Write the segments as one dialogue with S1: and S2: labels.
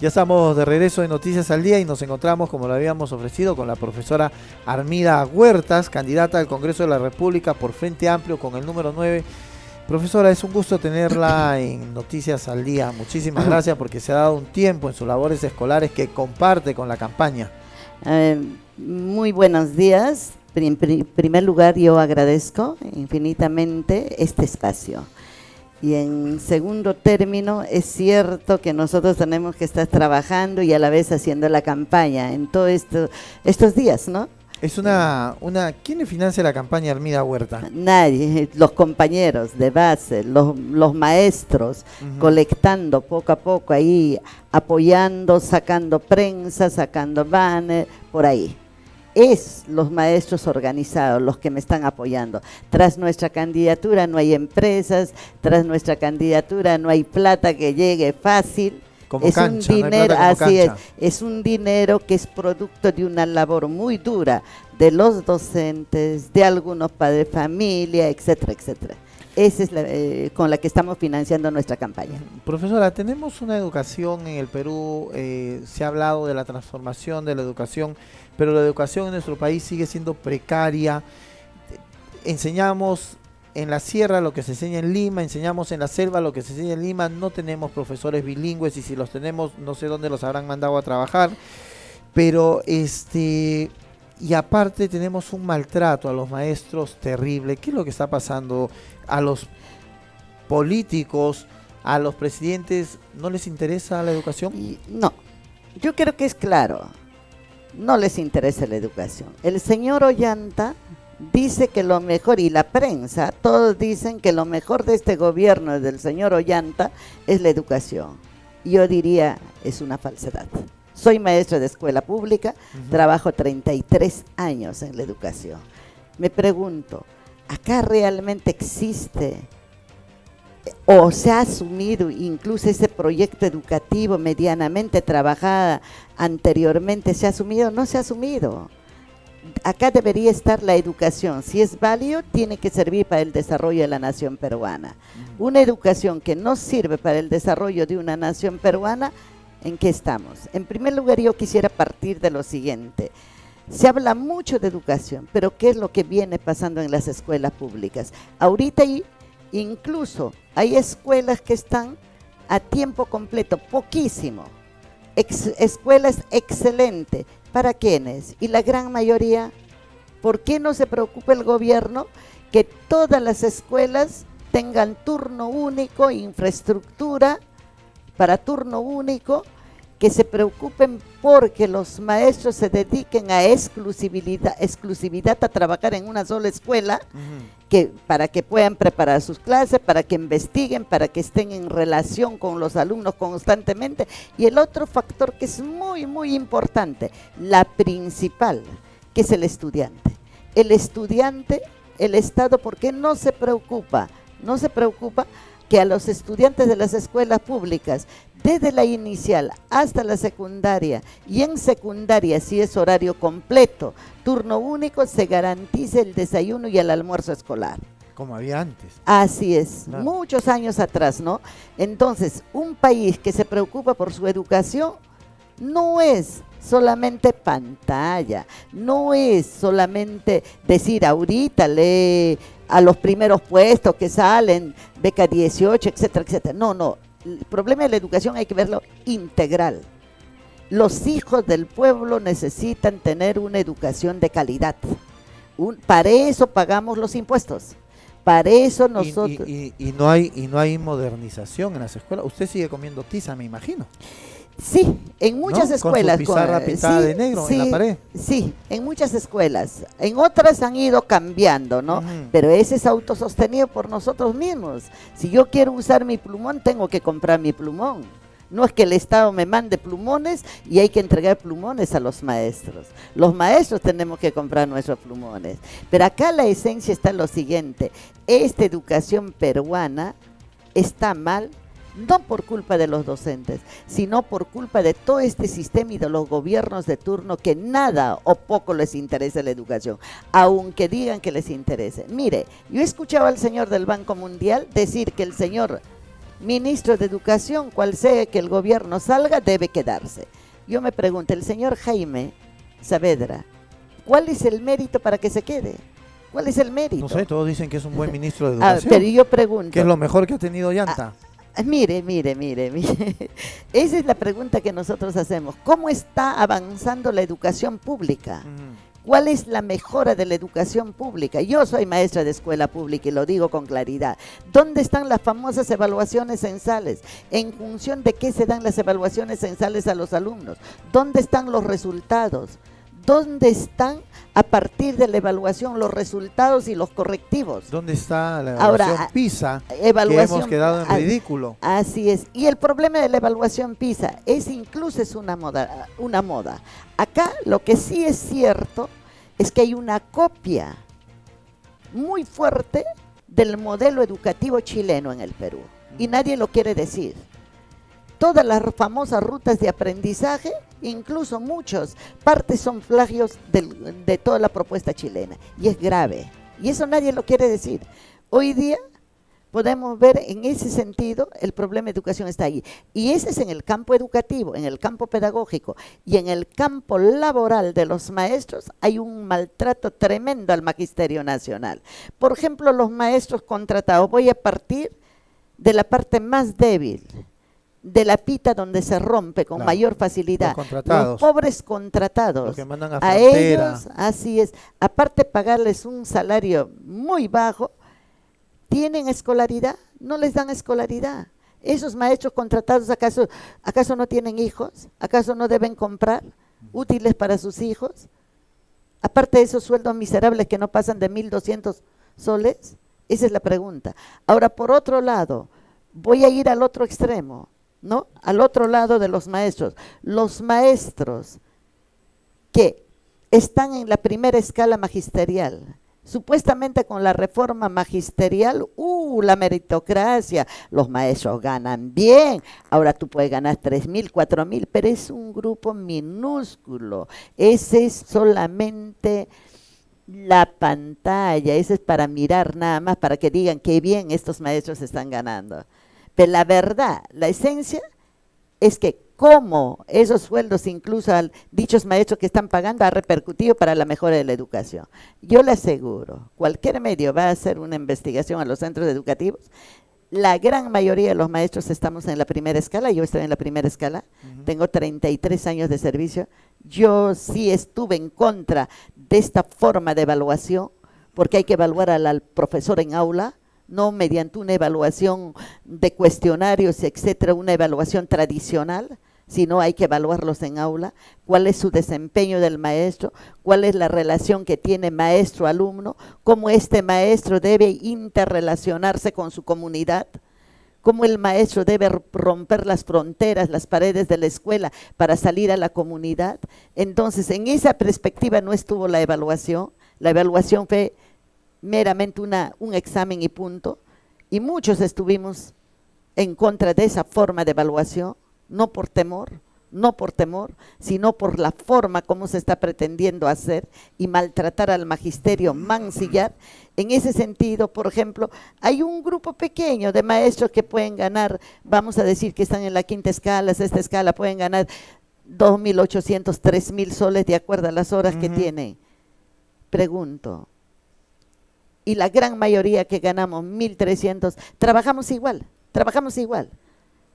S1: Ya estamos de regreso en Noticias al Día y nos encontramos, como lo habíamos ofrecido, con la profesora Armida Huertas, candidata al Congreso de la República por Frente Amplio con el número 9. Profesora, es un gusto tenerla en Noticias al Día. Muchísimas gracias porque se ha dado un tiempo en sus labores escolares que comparte con la campaña.
S2: Muy buenos días. En primer lugar, yo agradezco infinitamente este espacio. Y en segundo término, es cierto que nosotros tenemos que estar trabajando y a la vez haciendo la campaña en todos estos días, ¿no?
S1: Es ¿quién le financia la campaña Armida Huerta?
S2: Nadie, los compañeros de base, los maestros, colectando poco a poco ahí, apoyando, sacando prensa, sacando banner, por ahí. Es los maestros organizados los que me están apoyando. Tras nuestra candidatura no hay empresas, tras nuestra candidatura no hay plata que llegue fácil.
S1: Como
S2: es
S1: cancha,
S2: un dinero,
S1: no hay plata como
S2: así
S1: cancha.
S2: es un dinero que es producto de una labor muy dura de los docentes, de algunos padres de familia, etcétera, etcétera. Esa es con la que estamos financiando nuestra campaña.
S1: Profesora, tenemos una educación en el Perú, se ha hablado de la transformación de la educación, pero la educación en nuestro país sigue siendo precaria. Enseñamos en la sierra lo que se enseña en Lima, enseñamos en la selva lo que se enseña en Lima, no tenemos profesores bilingües y si los tenemos no sé dónde los habrán mandado a trabajar, pero y aparte tenemos un maltrato a los maestros terrible. ¿Qué es lo que está pasando? A los políticos, a los presidentes, ¿no les interesa la educación?
S2: No, yo creo que es claro, no les interesa la educación. El señor Ollanta dice que lo mejor, y la prensa, todos dicen que lo mejor de este gobierno del señor Ollanta es la educación. Yo diría, es una falsedad. Soy maestra de escuela pública, trabajo 33 años en la educación. Me pregunto, ¿acá realmente existe o se ha asumido incluso ese proyecto educativo medianamente trabajada anteriormente? ¿Se ha asumido? No se ha asumido. Acá debería estar la educación. Si es válido, tiene que servir para el desarrollo de la nación peruana. Una educación que no sirve para el desarrollo de una nación peruana, ¿en qué estamos? En primer lugar, yo quisiera partir de lo siguiente. Se habla mucho de educación, pero ¿qué es lo que viene pasando en las escuelas públicas? Ahorita incluso hay escuelas que están a tiempo completo, poquísimo. Escuelas excelentes. ¿Para quiénes? Y la gran mayoría, ¿por qué no se preocupa el gobierno que todas las escuelas tengan turno único, infraestructura para turno único, que se preocupen porque los maestros se dediquen a exclusividad a trabajar en una sola escuela, para que puedan preparar sus clases, para que investiguen, para que estén en relación con los alumnos constantemente? Y el otro factor que es muy, muy importante, la principal, que es el estudiante. El estudiante, el Estado, ¿por qué no se preocupa? No se preocupa que a los estudiantes de las escuelas públicas, desde la inicial hasta la secundaria, y en secundaria, si es horario completo, turno único, se garantice el desayuno y el almuerzo escolar.
S1: Como había antes.
S2: Así es,
S1: Claro.
S2: Muchos años atrás, ¿no? Entonces, un país que se preocupa por su educación no es solamente pantalla, no es solamente decir ahorita lee a los primeros puestos que salen, beca 18, etcétera, etcétera. No, no. El problema de la educación hay que verlo integral. Los hijos del pueblo necesitan tener una educación de calidad. Para eso pagamos los impuestos. Para eso nosotros...
S1: Y no hay modernización en las escuelas. Usted sigue comiendo tiza, me imagino.
S2: Sí, en muchas escuelas.
S1: Con su pizarra pintada de negro en la pared.
S2: Sí, en muchas escuelas. En otras han ido cambiando, ¿no? Pero ese es autosostenido por nosotros mismos. Si yo quiero usar mi plumón, tengo que comprar mi plumón. No es que el Estado me mande plumones y hay que entregar plumones a los maestros. Los maestros tenemos que comprar nuestros plumones. Pero acá la esencia está en lo siguiente. Esta educación peruana está mal, no por culpa de los docentes, sino por culpa de todo este sistema y de los gobiernos de turno que nada o poco les interesa la educación, aunque digan que les interese. Mire, yo escuchaba al señor del Banco Mundial decir que el señor ministro de Educación, cual sea que el gobierno salga, debe quedarse. Yo me pregunto, el señor Jaime Saavedra, ¿cuál es el mérito para que se quede? ¿Cuál es el mérito?
S1: No sé, todos dicen que es un buen ministro de Educación.
S2: Pero yo pregunto.
S1: ¿Qué es lo mejor que ha tenido Ollanta?
S2: Mire. Esa es la pregunta que nosotros hacemos. ¿Cómo está avanzando la educación pública? ¿Cuál es la mejora de la educación pública? Yo soy maestra de escuela pública y lo digo con claridad. ¿Dónde están las famosas evaluaciones censales? ¿En función de qué se dan las evaluaciones censales a los alumnos? ¿Dónde están los resultados? ¿Dónde están a partir de la evaluación los resultados y los correctivos?
S1: ¿Dónde está la evaluación PISA? Que hemos quedado en ridículo.
S2: Así es. Y el problema de la evaluación PISA es incluso es una moda. Acá lo que sí es cierto es que hay una copia muy fuerte del modelo educativo chileno en el Perú. Y nadie lo quiere decir. Todas las famosas rutas de aprendizaje, incluso muchos, partes son plagios de toda la propuesta chilena. Y es grave. Y eso nadie lo quiere decir. Hoy día podemos ver en ese sentido el problema de educación está ahí. Y ese es en el campo educativo, en el campo pedagógico y en el campo laboral de los maestros hay un maltrato tremendo al Magisterio Nacional. Por ejemplo, los maestros contratados, voy a partir de la parte más débil, de la pita donde se rompe con mayor facilidad. Los pobres contratados,
S1: los que mandan
S2: a ellos, así es, aparte pagarles un salario muy bajo, ¿tienen escolaridad? No les dan escolaridad. Esos maestros contratados, ¿acaso no tienen hijos? ¿Acaso no deben comprar útiles para sus hijos? Aparte de esos sueldos miserables que no pasan de 1.200 soles, esa es la pregunta. Ahora, por otro lado, voy a ir al otro extremo, ¿no? Al otro lado de los maestros. Los maestros que están en la primera escala magisterial, supuestamente con la reforma magisterial, la meritocracia, los maestros ganan bien, ahora tú puedes ganar 3.000, 4.000, pero es un grupo minúsculo, ese es solamente la pantalla, ese es para mirar nada más, para que digan qué bien estos maestros están ganando. Pero la verdad, la esencia es que cómo esos sueldos, incluso a dichos maestros que están pagando, ha repercutido para la mejora de la educación. Yo le aseguro, cualquier medio va a hacer una investigación a los centros educativos, la gran mayoría de los maestros estamos en la primera escala, yo estoy en la primera escala, tengo 33 años de servicio, yo sí estuve en contra de esta forma de evaluación, porque hay que evaluar al profesor en aula, no mediante una evaluación de cuestionarios, etcétera, una evaluación tradicional, sino hay que evaluarlos en aula, cuál es su desempeño del maestro, cuál es la relación que tiene maestro-alumno, cómo este maestro debe interrelacionarse con su comunidad, cómo el maestro debe romper las fronteras, las paredes de la escuela para salir a la comunidad. Entonces, en esa perspectiva no estuvo la evaluación fue meramente un examen y punto, y muchos estuvimos en contra de esa forma de evaluación, no por temor, sino por la forma como se está pretendiendo hacer y maltratar al magisterio, mancillar. En ese sentido, por ejemplo, hay un grupo pequeño de maestros que pueden ganar, vamos a decir que están en la quinta escala, sexta escala, pueden ganar 2.800, 3.000 soles de acuerdo a las horas que tienen. Pregunto, y la gran mayoría que ganamos 1.300, trabajamos igual.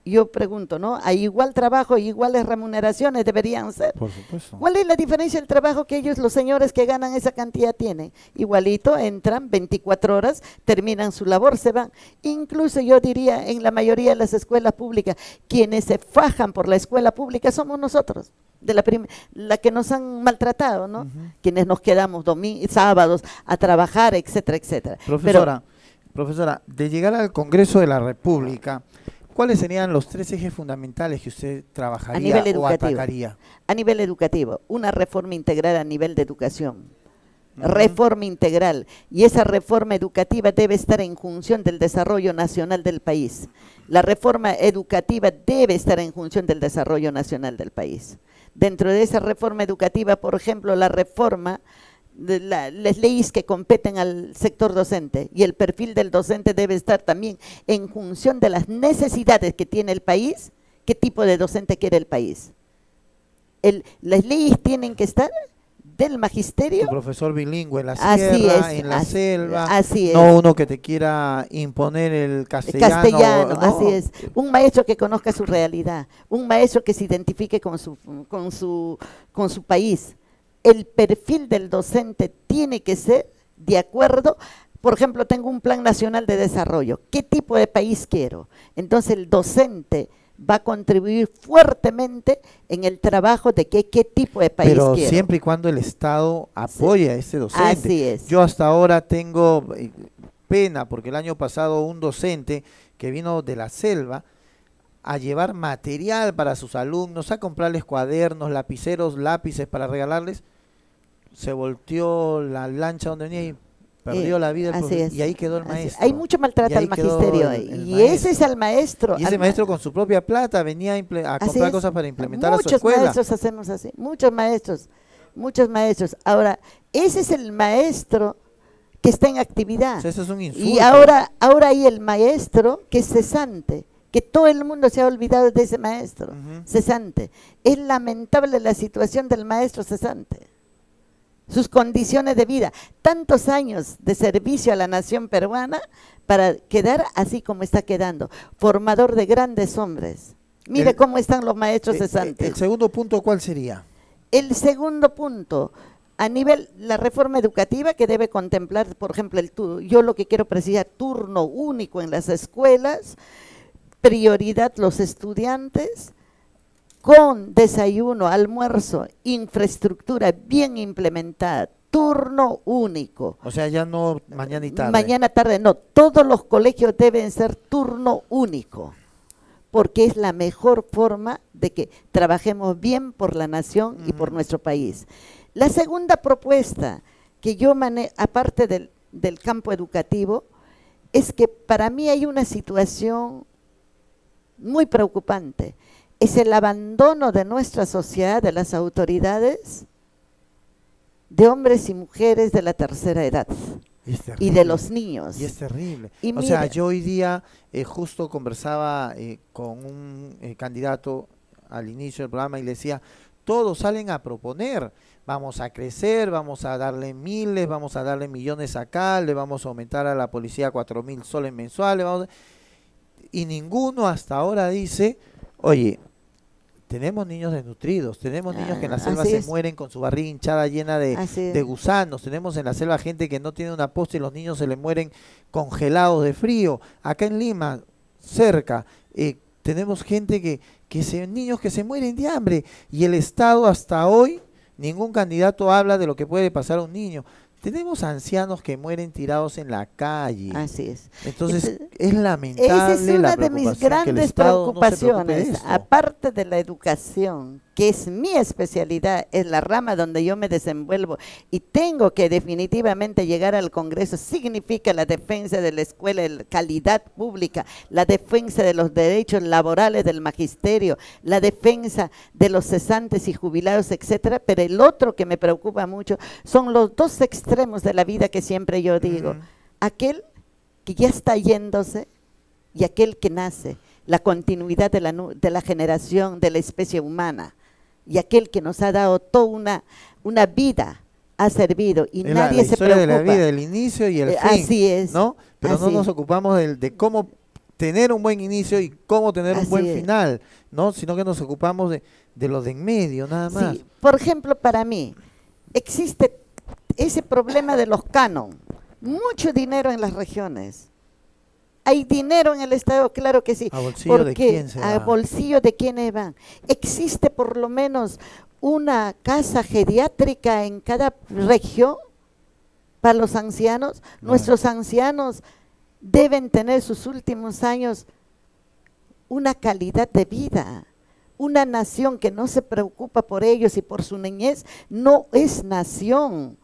S2: Yo pregunto, ¿no? Hay igual trabajo, iguales remuneraciones deberían ser.
S1: Por supuesto.
S2: ¿Cuál es la diferencia del trabajo que ellos, los señores que ganan esa cantidad, tienen? Igualito, entran 24 horas, terminan su labor, se van. Incluso yo diría, en la mayoría de las escuelas públicas, quienes se fajan por la escuela pública somos nosotros, la que nos han maltratado, ¿no? Quienes nos quedamos sábados a trabajar, etcétera, etcétera.
S1: Profesora, de llegar al Congreso de la República, ¿cuáles serían los 3 ejes fundamentales que usted trabajaría o atacaría?
S2: A nivel educativo, una reforma integral a nivel de educación. Reforma integral, y esa reforma educativa debe estar en función del desarrollo nacional del país. La reforma educativa debe estar en función del desarrollo nacional del país. Dentro de esa reforma educativa, por ejemplo, la reforma las leyes que competen al sector docente, y el perfil del docente debe estar también en función de las necesidades que tiene el país, qué tipo de docente quiere el país. Las leyes tienen que estar del magisterio.
S1: Un profesor bilingüe en la
S2: Así
S1: sierra,
S2: es,
S1: en la selva,
S2: así es.
S1: no uno que te quiera imponer el castellano. ¿No?
S2: Así es. Un maestro que conozca su realidad, un maestro que se identifique con su país. El perfil del docente tiene que ser de acuerdo. Por ejemplo, tengo un plan nacional de desarrollo. ¿Qué tipo de país quiero? Entonces el docente va a contribuir fuertemente en el trabajo de qué tipo de país
S1: pero
S2: quiero.
S1: Siempre y cuando el Estado apoye a ese docente.
S2: Así es.
S1: Yo hasta ahora tengo pena porque el año pasado un docente que vino de la selva a llevar material para sus alumnos, a comprarles cuadernos, lapiceros, lápices para regalarles, se volteó la lancha donde venía y perdió la vida el profesor, y ahí quedó el maestro.
S2: Hay mucho maltrato al magisterio y ese es al maestro.
S1: Y ese maestro con su propia plata venía a comprar cosas para implementar a su escuela.
S2: Muchos maestros hacemos así, muchos maestros. Ahora, ese es el maestro que está en actividad.
S1: O sea, eso es un insulto.
S2: Y ahora hay el maestro que es cesante, que todo el mundo se ha olvidado de ese maestro, cesante. Es lamentable la situación del maestro cesante. Sus condiciones de vida, tantos años de servicio a la nación peruana para quedar así como está quedando, formador de grandes hombres. Mire cómo están los maestros cesantes.
S1: ¿El segundo punto cuál sería?
S2: El segundo punto, a nivel, la reforma educativa que debe contemplar, por ejemplo, yo lo que quiero precisar, turno único en las escuelas, prioridad los estudiantes, con desayuno, almuerzo, infraestructura bien implementada, turno único.
S1: O sea, ya no mañana y tarde.
S2: Mañana tarde no, todos los colegios deben ser turno único, porque es la mejor forma de que trabajemos bien por la nación y por nuestro país. La segunda propuesta que yo manejo, aparte del campo educativo, es que para mí hay una situación muy preocupante. Es el abandono de nuestra sociedad, de las autoridades, de hombres y mujeres de la tercera edad y de los niños.
S1: Y es terrible.
S2: Y
S1: o sea, yo hoy día justo conversaba con un candidato al inicio del programa y le decía, todos salen a proponer, vamos a crecer, vamos a darle miles, vamos a darle millones acá, le vamos a aumentar a la policía 4.000 soles mensuales, y ninguno hasta ahora dice, oye, tenemos niños desnutridos, tenemos niños que en la selva se mueren con su barriga hinchada llena de gusanos, tenemos en la selva gente que no tiene una posta y los niños se le mueren congelados de frío. Acá en Lima, cerca, tenemos gente niños que se mueren de hambre y el Estado hasta hoy, ningún candidato habla de lo que puede pasar a un niño. Tenemos ancianos que mueren tirados en la calle.
S2: Así es.
S1: Entonces, es lamentable.
S2: Esa es una de mis grandes preocupaciones, aparte de la educación, que es mi especialidad, es la rama donde yo me desenvuelvo y tengo que definitivamente llegar al Congreso, significa la defensa de la escuela, la calidad pública, la defensa de los derechos laborales del magisterio, la defensa de los cesantes y jubilados, etcétera, pero el otro que me preocupa mucho son los dos extremos de la vida que siempre yo digo, aquel que ya está yéndose y aquel que nace, la continuidad de la generación de la especie humana, y aquel que nos ha dado toda una vida ha servido y nadie se preocupa.
S1: De la vida, el inicio y el fin.
S2: Así es.
S1: ¿No? Pero no nos ocupamos de cómo tener un buen inicio y cómo tener un buen final, ¿no? Sino que nos ocupamos de lo de en medio, nada más.
S2: Sí. Por ejemplo, para mí, existe ese problema de los canon, mucho dinero en las regiones. ¿Hay dinero en el Estado? Claro que sí.
S1: ¿A bolsillo de quién se va?
S2: ¿A bolsillo de quiénes van? ¿Existe por lo menos una casa geriátrica en cada región para los ancianos? No. Nuestros ancianos deben tener sus últimos años una calidad de vida. Una nación que no se preocupa por ellos y por su niñez no es nación.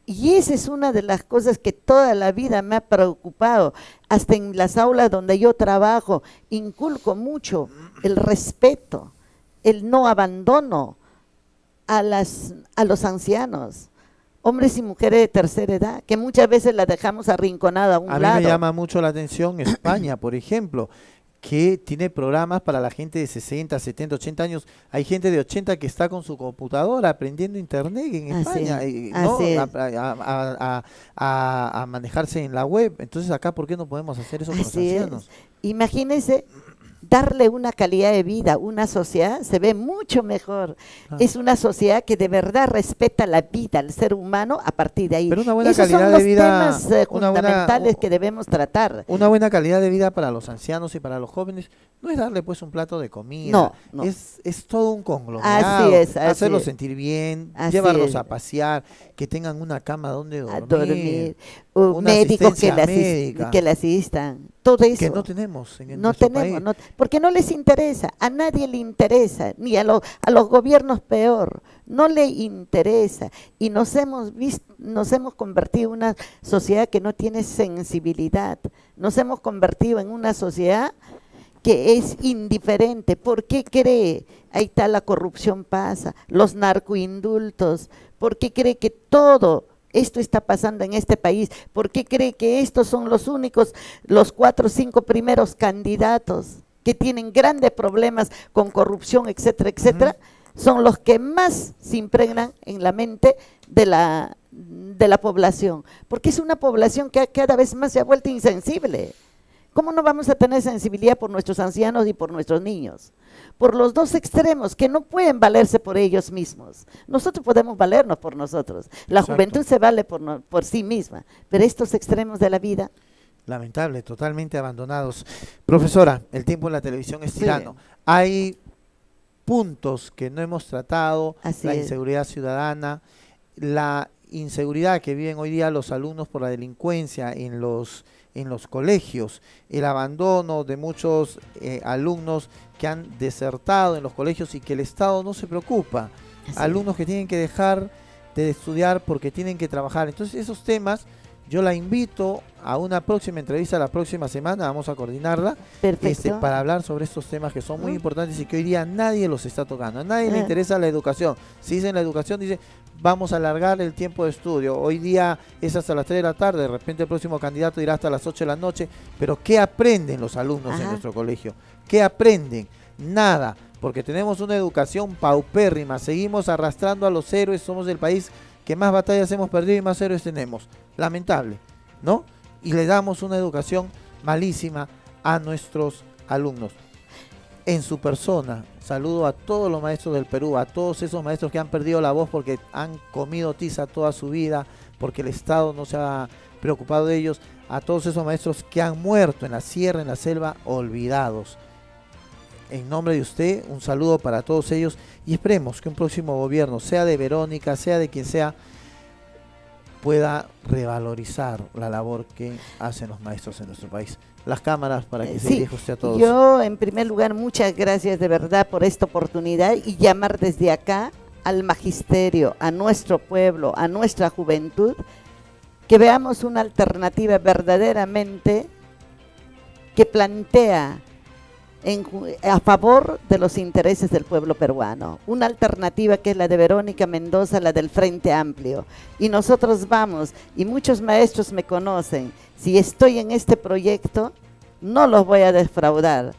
S2: Y esa es una de las cosas que toda la vida me ha preocupado. Hasta en las aulas donde yo trabajo, inculco mucho el respeto, el no abandono a los ancianos. hombres y mujeres de tercera edad, que muchas veces las dejamos arrinconadas a un lado.
S1: A mí me llama mucho la atención España, por ejemplo, que tiene programas para la gente de 60, 70, 80 años. Hay gente de 80 que está con su computadora aprendiendo internet en España, ¿no? A manejarse en la web. Entonces acá, ¿por qué no podemos hacer eso con los ancianos?
S2: Imagínense darle una calidad de vida, una sociedad se ve mucho mejor. Es una sociedad que de verdad respeta la vida, al ser humano, a partir de ahí.
S1: Pero una buena
S2: Esos
S1: calidad
S2: son los
S1: de vida,
S2: temas fundamentales que debemos tratar.
S1: Una buena calidad de vida para los ancianos y para los jóvenes no es darle pues un plato de comida,
S2: no.
S1: Es todo un conglomerado, hacerlos sentir bien, llevarlos a pasear, que tengan una cama donde dormir, una
S2: médicos
S1: médica,
S2: que le asistan, todo eso.
S1: Que no tenemos en nuestro país.
S2: Porque no les interesa, a nadie le interesa, ni a los gobiernos peor, no le interesa. Y nos hemos convertido en una sociedad que no tiene sensibilidad, nos hemos convertido en una sociedad que es indiferente. ¿Por qué cree? Ahí está la corrupción pasa, los narcoindultos. ¿Por qué cree que todo esto está pasando en este país? ¿Por qué cree que estos son los únicos, los 4 o 5 primeros candidatos que tienen grandes problemas con corrupción, etcétera, etcétera? Son los que más se impregnan en la mente de la población, porque es una población que cada vez más se ha vuelto insensible. ¿Cómo no vamos a tener sensibilidad por nuestros ancianos y por nuestros niños? Por los dos extremos, que no pueden valerse por ellos mismos. Nosotros podemos valernos por nosotros. La juventud se vale por sí misma, pero estos extremos de la vida…
S1: Lamentable, totalmente abandonados. Profesora, el tiempo en la televisión es tirano. Hay puntos que no hemos tratado, la inseguridad ciudadana, la inseguridad que viven hoy día los alumnos por la delincuencia en los colegios, el abandono de muchos alumnos que han desertado en los colegios y que el Estado no se preocupa, alumnos que tienen que dejar de estudiar porque tienen que trabajar. Entonces esos temas yo la invito a una próxima entrevista la próxima semana, vamos a coordinarla para hablar sobre estos temas que son muy importantes y que hoy día nadie los está tocando. A nadie le interesa la educación. Si dicen la educación, dice vamos a alargar el tiempo de estudio. Hoy día es hasta las 3 de la tarde, de repente el próximo candidato dirá hasta las 8 de la noche, pero ¿qué aprenden los alumnos en nuestro colegio? ¿Qué aprenden? Nada, porque tenemos una educación paupérrima, seguimos arrastrando a los héroes, somos el país que más batallas hemos perdido y más héroes tenemos. Lamentable, ¿no? Y le damos una educación malísima a nuestros alumnos. En su persona, saludo a todos los maestros del Perú, a todos esos maestros que han perdido la voz porque han comido tiza toda su vida, porque el Estado no se ha preocupado de ellos, a todos esos maestros que han muerto en la sierra, en la selva, olvidados. En nombre de usted, un saludo para todos ellos y esperemos que un próximo gobierno, sea de Verónica, sea de quien sea, pueda revalorizar la labor que hacen los maestros en nuestro país. Las cámaras para que se dirija usted a todos.
S2: Yo, en primer lugar, muchas gracias de verdad por esta oportunidad y llamar desde acá al magisterio, a nuestro pueblo, a nuestra juventud, que veamos una alternativa verdaderamente que plantea a favor de los intereses del pueblo peruano, una alternativa que es la de Verónica Mendoza, la del Frente Amplio, y nosotros vamos, y muchos maestros me conocen, si estoy en este proyecto, no los voy a defraudar,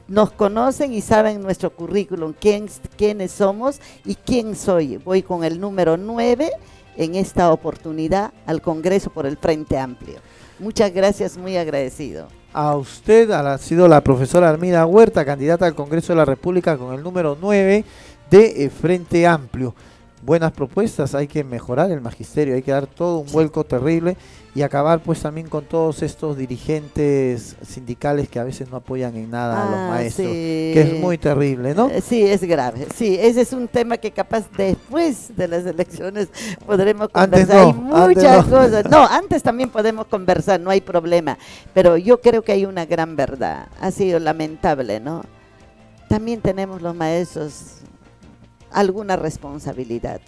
S2: nos conocen y saben nuestro currículum, quiénes somos y quién soy. Voy con el número 9 en esta oportunidad al Congreso por el Frente Amplio. Muchas gracias, muy agradecido.
S1: A usted ha sido la profesora Armida Huerta, candidata al Congreso de la República con el número 9 de Frente Amplio. Buenas propuestas, hay que mejorar el magisterio, hay que dar todo un vuelco terrible y acabar pues también con todos estos dirigentes sindicales que a veces no apoyan en nada a los maestros, que es muy terrible, ¿no?
S2: Sí, es grave, sí, ese es un tema que capaz después de las elecciones podremos conversar, hay muchas cosas, antes también podemos conversar, no hay problema, pero yo creo que hay una gran verdad, ha sido lamentable, ¿no? También tenemos los maestros alguna responsabilidad.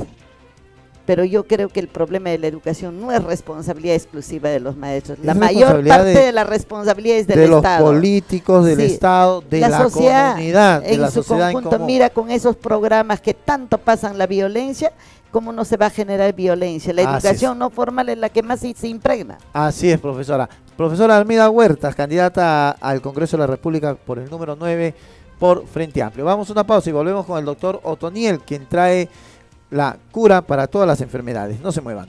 S2: pero yo creo que el problema de la educación no es responsabilidad exclusiva de los maestros. La
S1: Es
S2: mayor
S1: responsabilidad
S2: parte de la responsabilidad es del
S1: de
S2: Estado.
S1: los políticos, del
S2: Sí.
S1: Estado, de la
S2: sociedad,
S1: comunidad, de
S2: en
S1: la
S2: su
S1: sociedad en
S2: conjunto.
S1: común.
S2: Mira, con esos programas que tanto pasan la violencia, ¿cómo no se va a generar violencia? La
S1: Así
S2: educación
S1: es.
S2: no formal es la que más se impregna.
S1: Así es, profesora. Profesora Armida Huertas, candidata al Congreso de la República por el número 9 por Frente Amplio. Vamos a una pausa y volvemos con el doctor Otoniel, quien trae la cura para todas las enfermedades. No se muevan.